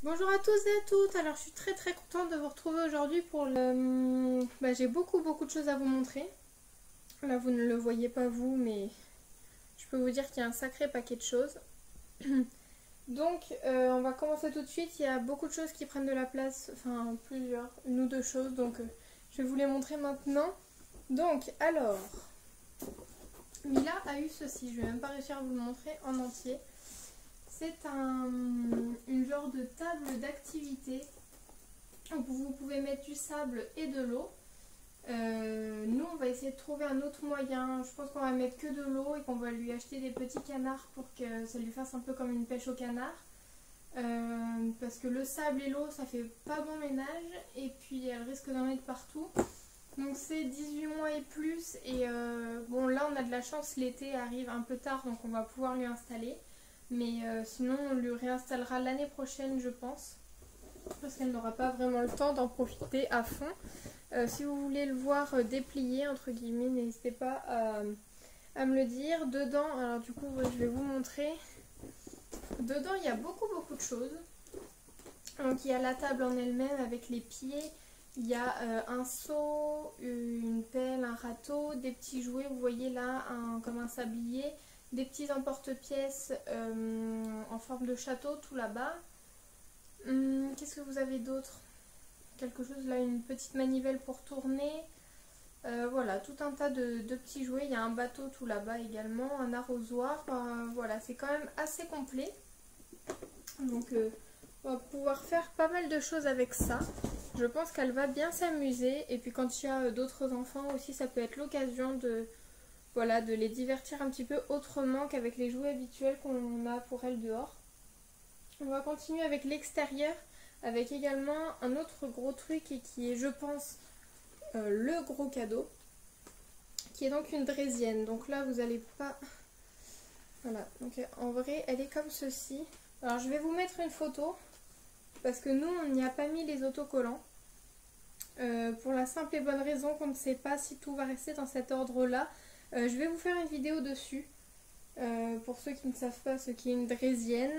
Bonjour à tous et à toutes, alors je suis très contente de vous retrouver aujourd'hui pour le... j'ai beaucoup de choses à vous montrer. Là vous ne le voyez pas vous, mais je peux vous dire qu'il y a un sacré paquet de choses. Donc on va commencer tout de suite, il y a beaucoup de choses qui prennent de la place, enfin plusieurs, une ou deux choses, donc je vais vous les montrer maintenant. Donc alors, Mila a eu ceci, je vais même pas réussir à vous le montrer en entier. C'est une genre de table d'activité où vous pouvez mettre du sable et de l'eau. Nous on va essayer de trouver un autre moyen. Je pense qu'on va mettre que de l'eau et qu'on va lui acheter des petits canards pour que ça lui fasse un peu comme une pêche au canard. Parce que le sable et l'eau ça fait pas bon ménage et puis elle risque d'en être partout. Donc c'est 18 mois et plus et bon là on a de la chance, l'été arrive un peu tard donc on va pouvoir lui installer. Mais sinon on lui réinstallera l'année prochaine je pense. Parce qu'elle n'aura pas vraiment le temps d'en profiter à fond. Si vous voulez le voir déplié entre guillemets, n'hésitez pas à me le dire. Dedans, alors du coup je vais vous montrer. Dedans il y a beaucoup de choses. Donc il y a la table en elle-même avec les pieds. Il y a un seau, une pelle, un râteau, des petits jouets, vous voyez là, comme un sablier. Des petits emporte-pièces en forme de château tout là-bas. Qu'est-ce que vous avez d'autre? Quelque chose là, une petite manivelle pour tourner. Voilà, tout un tas de petits jouets. Il y a un bateau tout là-bas également, un arrosoir. Voilà, c'est quand même assez complet. Donc on va pouvoir faire pas mal de choses avec ça. Je pense qu'elle va bien s'amuser. Et puis quand il y a d'autres enfants aussi, ça peut être l'occasion de... Voilà, de les divertir un petit peu autrement qu'avec les jouets habituels qu'on a pour elles dehors. On va continuer avec l'extérieur, avec également un autre gros truc et qui est, je pense, le gros cadeau, qui est donc une draisienne. Donc là, vous n'allez pas... Voilà, donc en vrai, elle est comme ceci. Alors, je vais vous mettre une photo, parce que nous, on n'y a pas mis les autocollants. Pour la simple et bonne raison qu'on ne sait pas si tout va rester dans cet ordre-là. Je vais vous faire une vidéo dessus. Pour ceux qui ne savent pas ce qu'est une draisienne,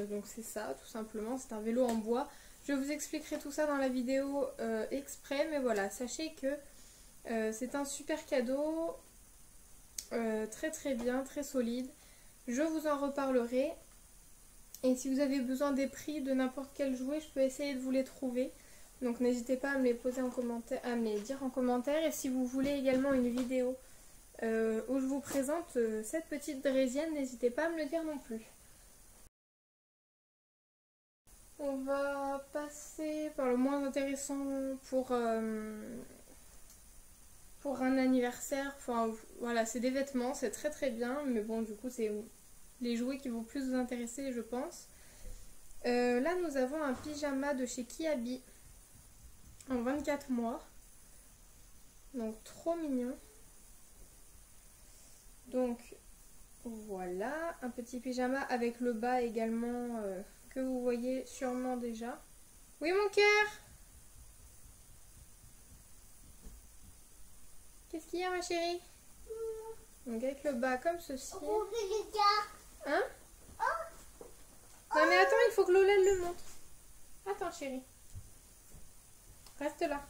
donc c'est ça tout simplement, c'est un vélo en bois. Je vous expliquerai tout ça dans la vidéo exprès, mais voilà, sachez que c'est un super cadeau, très bien, très solide. Je vous en reparlerai. Et si vous avez besoin des prix de n'importe quel jouet, je peux essayer de vous les trouver. Donc n'hésitez pas à me les poser en commentaire, à me les dire en commentaire. Et si vous voulez également une vidéo où je vous présente cette petite draisienne, n'hésitez pas à me le dire non plus. On va passer par le moins intéressant pour un anniversaire. Enfin voilà, c'est des vêtements, c'est très bien, mais bon du coup c'est les jouets qui vont plus vous intéresser je pense. Là nous avons un pyjama de chez Kiabi en 24 mois, donc trop mignon. Donc voilà, un petit pyjama avec le bas également que vous voyez sûrement déjà. Oui mon cœur? Qu'est-ce qu'il y a ma chérie? Donc avec le bas comme ceci. Hein? Non mais attends, il faut que Lola le montre. Attends chérie. Reste là.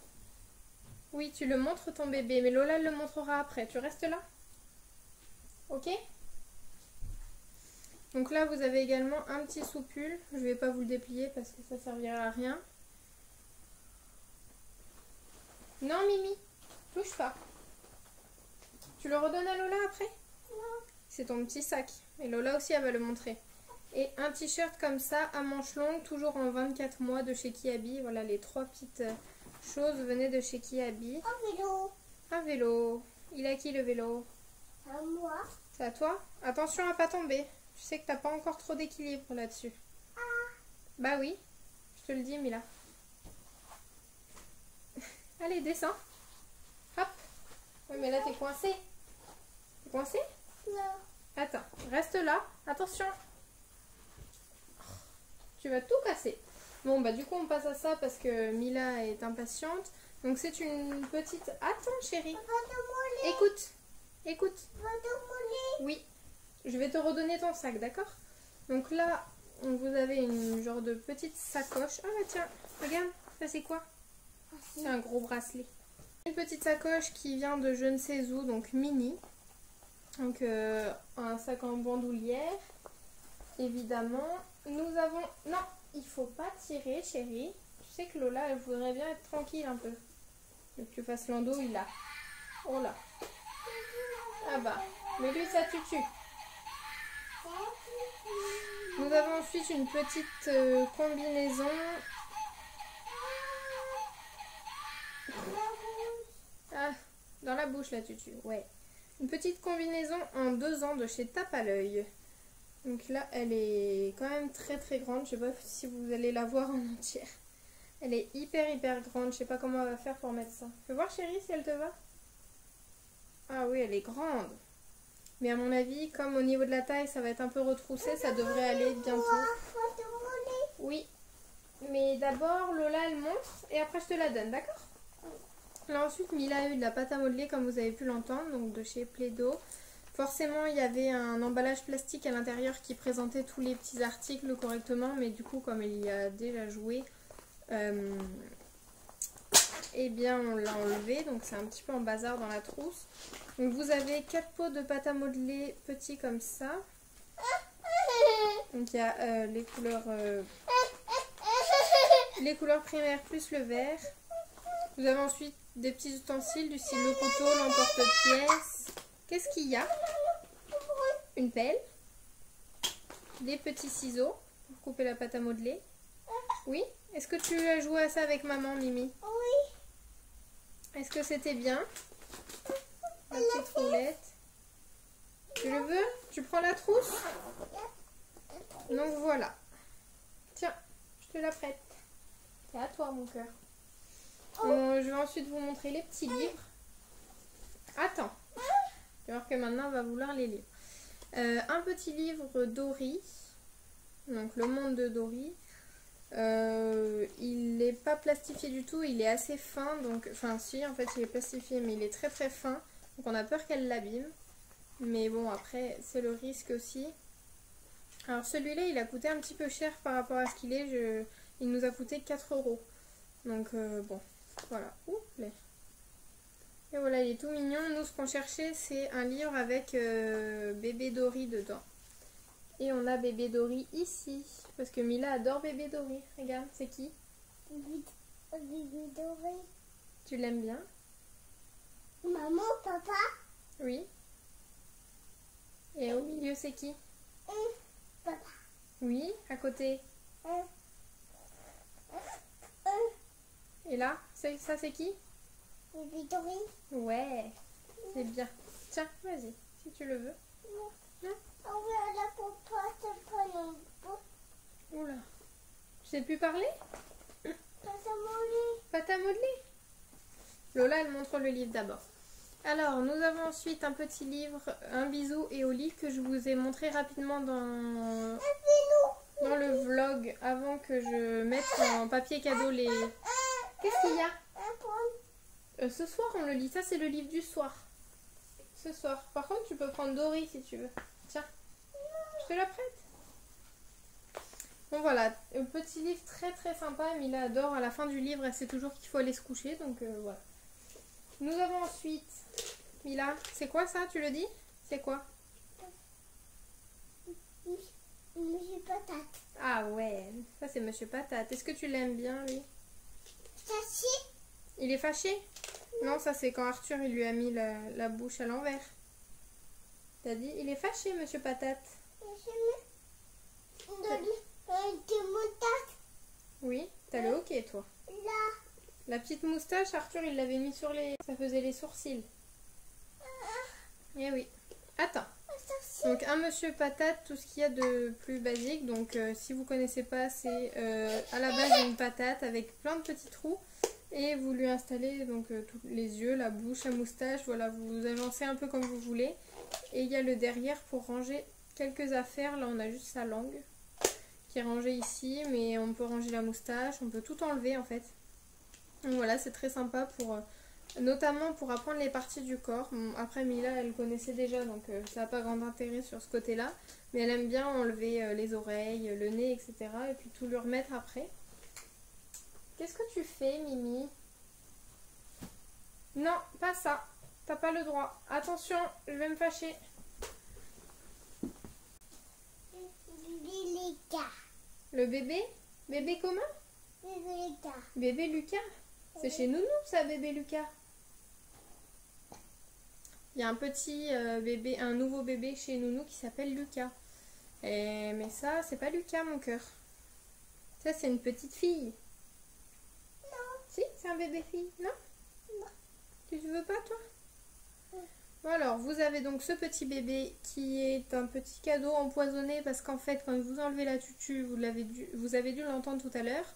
Oui, tu le montres ton bébé, mais Lola le montrera après. Tu restes là? Ok? Donc là vous avez également un petit soupule. Je vais pas vous le déplier parce que ça servira à rien. Non Mimi, touche pas. Tu le redonnes à Lola après? Non. C'est ton petit sac. Et Lola aussi elle va le montrer. Et un t-shirt comme ça à manches longues, toujours en 24 mois de chez Kiabi. Voilà, les trois petites choses venaient de chez Kiabi. Un vélo. Un vélo. Il a qui le vélo? À moi. C'est à toi? Attention à pas tomber. Tu sais que t'as pas encore trop d'équilibre là-dessus. Ah. Bah oui, je te le dis Mila. Allez, descends. Hop. Oui mais là t'es coincé. T'es coincé? Non. Attends, reste là. Attention. Tu vas tout casser. Bon bah du coup on passe à ça parce que Mila est impatiente. Donc c'est une petite... Attends chérie. Écoute. Écoute. Oui. Je vais te redonner ton sac, d'accord? Donc là, vous avez une genre de de petites sacoches. Ah bah tiens, regarde, ça c'est quoi? C'est un gros bracelet. Une petite sacoche qui vient de je ne sais où, donc mini. Donc un sac en bandoulière. Évidemment, nous avons... Non, il faut pas tirer, chérie. Tu sais que Lola, elle voudrait bien être tranquille un peu. Le que tu fasses l'endo, il a. Oh là. Ah bah, mais lui, ça tue. Nous avons ensuite une petite combinaison. Ah, dans la bouche, la tutu, ouais. Une petite combinaison en 2 ans de chez Tape à l'œil. Donc là, elle est quand même très très grande. Je sais pas si vous allez la voir en entière. Elle est hyper grande. Je sais pas comment elle va faire pour mettre ça. Fais voir chérie si elle te va. Ah oui, elle est grande. Mais à mon avis, comme au niveau de la taille, ça va être un peu retroussé, ça devrait aller bientôt. Oui. Mais d'abord, Lola, elle montre et après, je te la donne, d'accord? Là, ensuite, Mila a eu de la pâte à modeler, comme vous avez pu l'entendre, donc de chez Plaido. Forcément, il y avait un emballage plastique à l'intérieur qui présentait tous les petits articles correctement, mais du coup, comme il y a déjà joué, eh bien, on l'a enlevé, donc c'est un petit peu en bazar dans la trousse. Donc vous avez 4 pots de pâte à modeler petits comme ça. Donc il y a les couleurs primaires plus le vert. Vous avez ensuite des petits ustensiles du style le couteau, l'emporte-pièce. Qu'est-ce qu'il y a? Une pelle. Des petits ciseaux pour couper la pâte à modeler. Oui? Est-ce que tu as joué à ça avec maman, Mimi? Oui. Est-ce que c'était bien? La petite roulette. Tu le veux? Tu prends la trousse? Donc voilà. Tiens, je te la prête. C'est à toi, mon cœur. Je vais ensuite vous montrer les petits livres. Attends. Tu vas voir que maintenant, on va vouloir les lire. Un petit livre Dory. Donc, le monde de Dory. Il n'est pas plastifié du tout. Il est assez fin. Donc, enfin, si, en fait, il est plastifié, mais il est très très fin. Donc, on a peur qu'elle l'abîme. Mais bon, après, c'est le risque aussi. Alors, celui-là, il a coûté un petit peu cher par rapport à ce qu'il est. Il nous a coûté 4 €. Donc, bon, voilà. Ouh, et voilà, il est tout mignon. Nous, ce qu'on cherchait, c'est un livre avec bébé Dory dedans. Et on a bébé Dory ici. Parce que Mila adore bébé Dory. Regarde, c'est qui? Bébé Dory. Tu l'aimes bien? Maman, papa. Oui. Et au milieu, c'est qui? Papa. Oui, à côté. Et là, ça c'est qui? Bébé Dory. Ouais, c'est bien. Tiens, vas-y, si tu le veux. Non. Ah oui, la papa, c'est pas non. Oula. Tu sais plus parler? Pâte à modeler. Pâte à modeler. Lola, elle montre le livre d'abord. Alors, nous avons ensuite un petit livre, Un bisou et Oli, que je vous ai montré rapidement dans le vlog avant que je mette en papier cadeau les... Qu'est-ce qu'il y a? Ce soir, on le lit. Ça, c'est le livre du soir. Ce soir. Par contre, tu peux prendre Dory si tu veux. Tiens, je te la prête. Bon, voilà. Un petit livre très très sympa. Mila adore. À la fin du livre, elle sait toujours qu'il faut aller se coucher. Donc, voilà. Nous avons ensuite... Mila, c'est quoi ça? Tu le dis? C'est quoi? Monsieur Patate. Ah ouais, ça c'est Monsieur Patate. Est-ce que tu l'aimes bien, lui? Fâché. Il est fâché? Non, ça c'est quand Arthur il lui a mis la bouche à l'envers. T'as dit, il est fâché, Monsieur Patate. Oui, t'as le hockey, toi. Là. La petite moustache, Arthur il l'avait mis sur les... Ça faisait les sourcils. Eh oui. Attends. Donc un Monsieur Patate, tout ce qu'il y a de plus basique. Donc si vous connaissez pas, c'est à la base une patate avec plein de petits trous. Et vous lui installez donc tous les yeux, la bouche, la moustache. Voilà, vous agencez un peu comme vous voulez. Et il y a le derrière pour ranger quelques affaires. Là on a juste sa langue qui est rangée ici. Mais on peut ranger la moustache, on peut tout enlever en fait. Donc voilà, c'est très sympa pour notamment pour apprendre les parties du corps. Bon, après Mila elle connaissait déjà donc ça n'a pas grand intérêt sur ce côté là, mais elle aime bien enlever les oreilles, le nez, etc. et puis tout lui remettre après. Qu'est-ce que tu fais, Mimi? Non, pas ça, t'as pas le droit. Attention, je vais me fâcher. Lucas. Le bébé? Bébé comment? Lucas. Bébé Lucas? C'est chez Nounou ça, bébé Lucas. Il y a un petit bébé, un nouveau bébé chez Nounou qui s'appelle Lucas. Mais ça, c'est pas Lucas, mon cœur. Ça, c'est une petite fille. Non. Si, c'est un bébé fille, non? Non. Tu veux pas, toi? Non. Bon, alors, vous avez donc ce petit bébé qui est un petit cadeau empoisonné parce qu'en fait, quand vous enlevez la tutu, vous avez dû l'entendre tout à l'heure.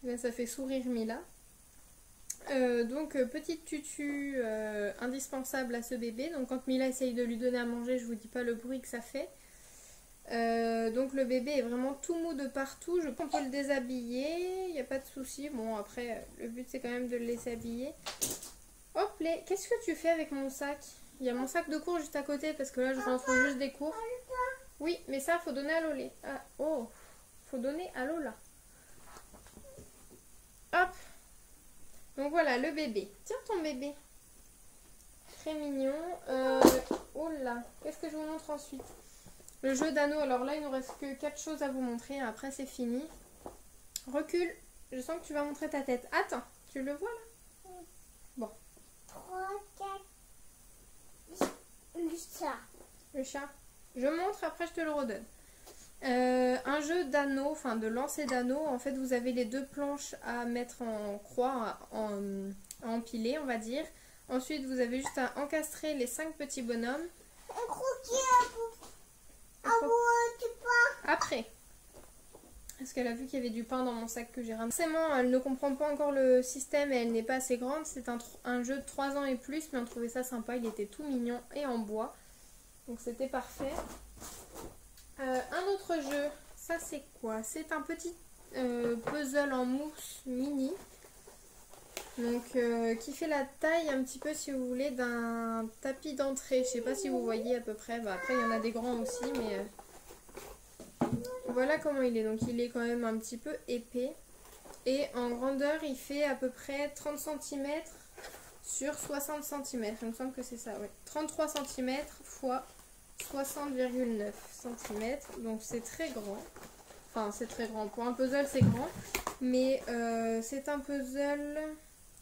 Là, ça fait sourire Mila. Donc petite tutu indispensable à ce bébé. Donc quand Mila essaye de lui donner à manger, je vous dis pas le bruit que ça fait. Donc le bébé est vraiment tout mou de partout. Je pense qu'on peut le déshabiller, il n'y a pas de souci. Bon après le but c'est quand même de le laisser habiller. Hop les, qu'est-ce que tu fais avec mon sac? Il y a mon sac de cours juste à côté parce que là je rentre juste des cours. Oui mais ça faut donner à Lolé. Ah, oh, faut donner à Lola. Hop. Donc voilà le bébé. Tiens ton bébé. Très mignon. Oh là, qu'est-ce que je vous montre ensuite? Le jeu d'anneaux. Alors là il nous reste que 4 choses à vous montrer. Après c'est fini. Recule. Je sens que tu vas montrer ta tête. Attends, tu le vois là? Bon. 3, 4. Le chat. Le chat. Je montre, après je te le redonne. Un jeu d'anneaux, enfin de lancer d'anneaux. En fait, vous avez les deux planches à mettre en croix, à empiler, on va dire. Ensuite, vous avez juste à encastrer les 5 petits bonhommes. Un croquis à bout du pain. Après. Parce qu'elle a vu qu'il y avait du pain dans mon sac que j'ai ramené. Forcément, elle ne comprend pas encore le système et elle n'est pas assez grande. C'est un jeu de 3 ans et plus, mais on trouvait ça sympa. Il était tout mignon et en bois. Donc c'était parfait. Un autre jeu, ça c'est quoi? C'est un petit puzzle en mousse mini. Donc qui fait la taille un petit peu si vous voulez d'un tapis d'entrée. Je sais pas si vous voyez à peu près. Bah, après il y en a des grands aussi mais voilà comment il est. Donc il est quand même un petit peu épais. Et en grandeur il fait à peu près 30 cm sur 60 cm. Il me semble que c'est ça, ouais. 33 cm fois 60,9 cm, donc c'est très grand. Enfin c'est très grand, pour un puzzle c'est grand, mais c'est un puzzle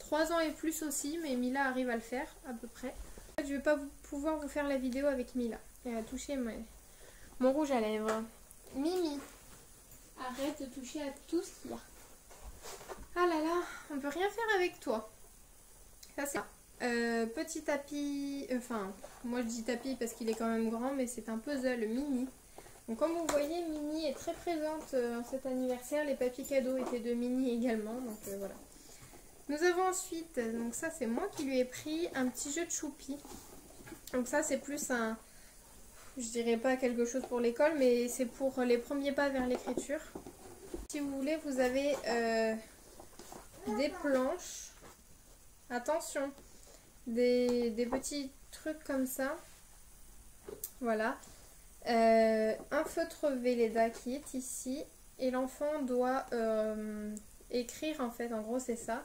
3 ans et plus aussi, mais Mila arrive à le faire à peu près. En fait, je vais pas pouvoir vous faire la vidéo avec Mila, elle a touché mon rouge à lèvres. Mimi, arrête de toucher à tout ce qu'il y a. Ah là là, on peut rien faire avec toi. Ça c'est petit tapis, enfin moi je dis tapis parce qu'il est quand même grand, mais c'est un puzzle mini. Donc comme vous voyez, Mini est très présente en cet anniversaire. Les papiers cadeaux étaient de Mini également, donc voilà. Nous avons ensuite, donc ça c'est moi qui lui ai pris un petit jeu de choupi. Donc ça c'est plus un, je dirais pas quelque chose pour l'école, mais c'est pour les premiers pas vers l'écriture. Si vous voulez, vous avez des planches. Attention, des petits trucs comme ça. Voilà. Un feutre Velleda qui est ici. Et l'enfant doit écrire en fait. En gros, c'est ça.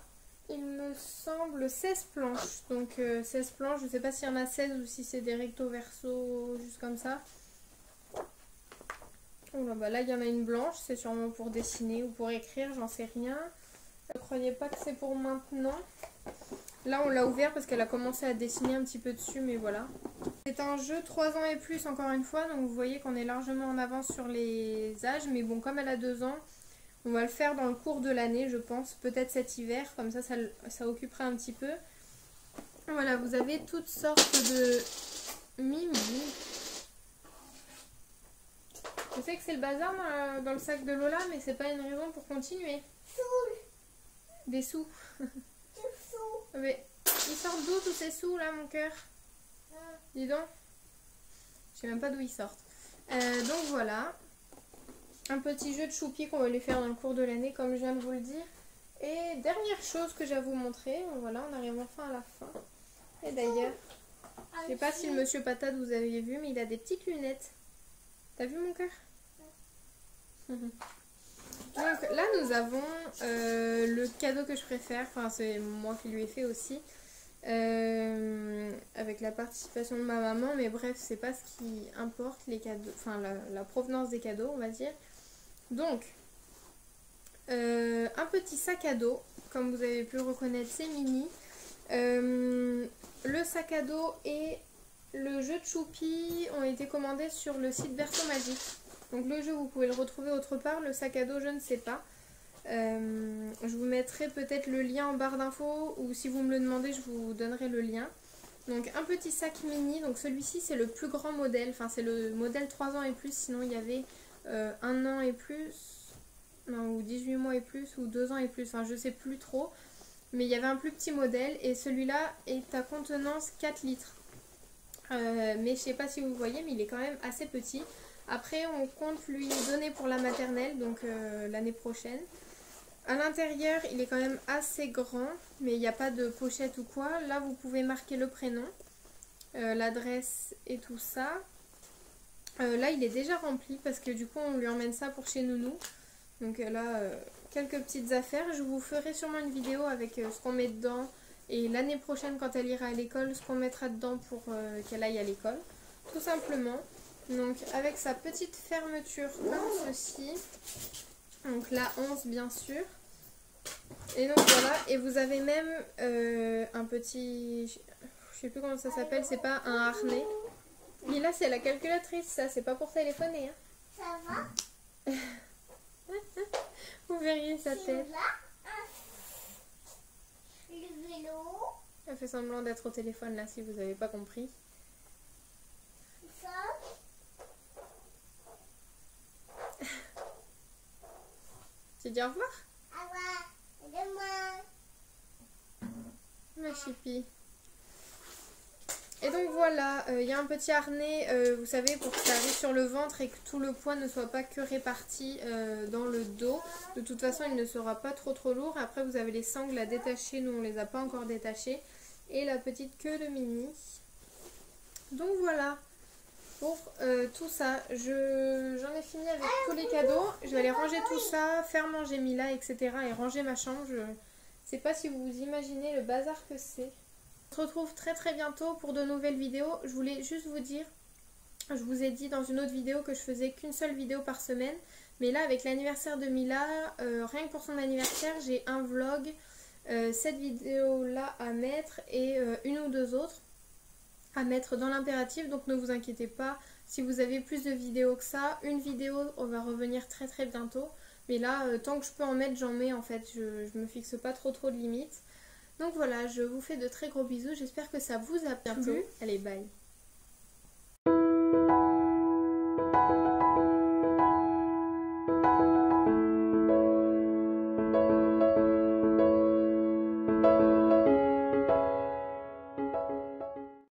Il me semble 16 planches. Donc 16 planches. Je ne sais pas s'il y en a 16 ou si c'est des recto verso, juste comme ça. Oh là, bah là, il y en a une blanche. C'est sûrement pour dessiner ou pour écrire. J'en sais rien. Ne croyez pas que c'est pour maintenant. Là on l'a ouvert parce qu'elle a commencé à dessiner un petit peu dessus, mais voilà. C'est un jeu 3 ans et plus encore une fois, donc vous voyez qu'on est largement en avance sur les âges. Mais bon, comme elle a 2 ans, on va le faire dans le cours de l'année je pense, peut-être cet hiver, comme ça occupera un petit peu. Voilà, vous avez toutes sortes de Mimi. Je sais que c'est le bazar dans le sac de Lola, mais c'est pas une raison pour continuer. Des sous. Mais ils sortent d'où tous ces sous là, mon cœur? Dis donc. Je sais même pas d'où ils sortent. Donc voilà. un petit jeu de choupi qu'on va lui faire dans le cours de l'année comme je viens de vous le dire. Et dernière chose que j'ai à vous montrer, voilà, on arrive enfin à la fin. Et d'ailleurs, je sais pas si le monsieur patate vous avez vu, mais il a des petites lunettes. T'as vu mon cœur? Donc là nous avons le cadeau que je préfère, enfin c'est moi qui lui ai fait aussi, avec la participation de ma maman, mais bref c'est pas ce qui importe, les cadeaux, enfin la provenance des cadeaux on va dire. Donc un petit sac à dos, comme vous avez pu le reconnaître c'est mini, le sac à dos et le jeu de choupi ont été commandés sur le site Berceau Magique. Donc le jeu vous pouvez le retrouver autre part, le sac à dos je ne sais pas. Je vous mettrai peut-être le lien en barre d'infos ou si vous me le demandez je vous donnerai le lien. Donc un petit sac mini, donc celui-ci c'est le plus grand modèle, enfin c'est le modèle 3 ans et plus, sinon il y avait 1 an et plus, non, ou 18 mois et plus, ou 2 ans et plus, enfin je sais plus trop. Mais il y avait un plus petit modèle et celui-là est à contenance 4 litres. Mais je sais pas si vous voyez, mais il est quand même assez petit. Après on compte lui donner pour la maternelle, donc l'année prochaine. À l'intérieur il est quand même assez grand, mais il n'y a pas de pochette ou quoi. Là vous pouvez marquer le prénom, l'adresse et tout ça. Là il est déjà rempli parce que du coup on lui emmène ça pour chez Nounou. Donc là quelques petites affaires. Je vous ferai sûrement une vidéo avec ce qu'on met dedans. Et l'année prochaine quand elle ira à l'école, ce qu'on mettra dedans pour qu'elle aille à l'école. Tout simplement. Donc avec sa petite fermeture comme ceci. Donc la 11 bien sûr. Et donc voilà. Et vous avez même un petit... Je sais plus comment ça s'appelle. C'est pas un harnais. Mais là c'est la calculatrice ça. C'est pas pour téléphoner. Hein. Ça va? Vous verriez sa tête. Le vélo. Elle fait semblant d'être au téléphone là si vous n'avez pas compris. Ça. Tu dis au revoir? Au revoir. Demain. Ma chipie. Et donc voilà, il y a un petit harnais, vous savez, pour que ça arrive sur le ventre et que tout le poids ne soit pas que réparti dans le dos. De toute façon, il ne sera pas trop lourd. Après, vous avez les sangles à détacher, nous on les a pas encore détachées. Et la petite queue de Mini. Donc voilà, pour tout ça, j'en ai fini avec tous les cadeaux. Je vais aller ranger tout ça, faire manger Mila, etc. et ranger ma chambre. Je sais pas si vous vous imaginez le bazar que c'est. On se retrouve très bientôt pour de nouvelles vidéos. Je voulais juste vous dire, je vous ai dit dans une autre vidéo que je faisais qu'une seule vidéo par semaine. Mais là avec l'anniversaire de Mila, rien que pour son anniversaire, j'ai un vlog, cette vidéo là à mettre et une ou deux autres à mettre dans l'impératif. Donc ne vous inquiétez pas, si vous avez plus de vidéos que ça, une vidéo on va revenir très bientôt. Mais là, tant que je peux en mettre, j'en mets en fait, je me fixe pas trop de limites. Donc voilà, je vous fais de très gros bisous, j'espère que ça vous a plu. Allez, bye.